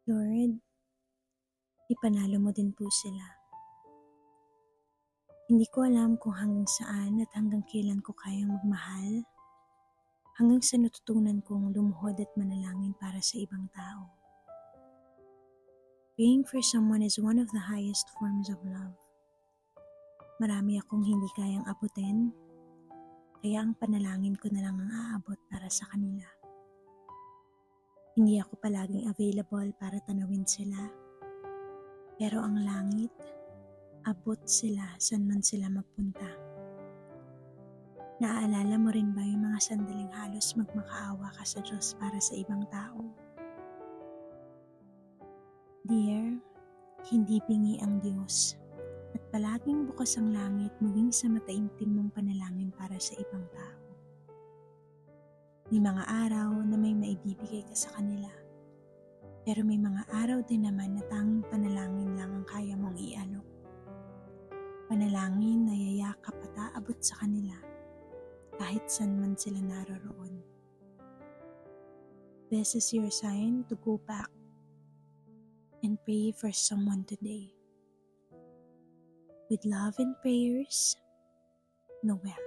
Lord, ipanalo mo din po sila. Hindi ko alam kung hanggang saan at hanggang kailan ko kayang magmahal, hanggang sa natutunan kong lumuhod at manalangin para sa ibang tao. Praying for someone is one of the highest forms of love. Marami akong hindi kayang abutin, kaya ang panalangin ko na lang ang aabot para sa kanila. Hindi ako palaging available para tanawin sila, pero ang langit, abot sila saan man sila magpunta. Naaalala mo rin ba yung mga sandaling halos magmakaawa ka sa Diyos para sa ibang tao? Dear, hindi bingi ang Diyos at palaging bukas ang langit maging sa mataimtim mong panalangin para sa ibang tao. May mga araw na may maibibigay ka sa kanila, pero may mga araw din naman na tanging panalangin lang ang kaya mong ialok. Panalangin na yayakap at aabot sa kanila kahit saan man sila naroroon. This is your sign to go back and pray for someone today. With love and prayers, Noel.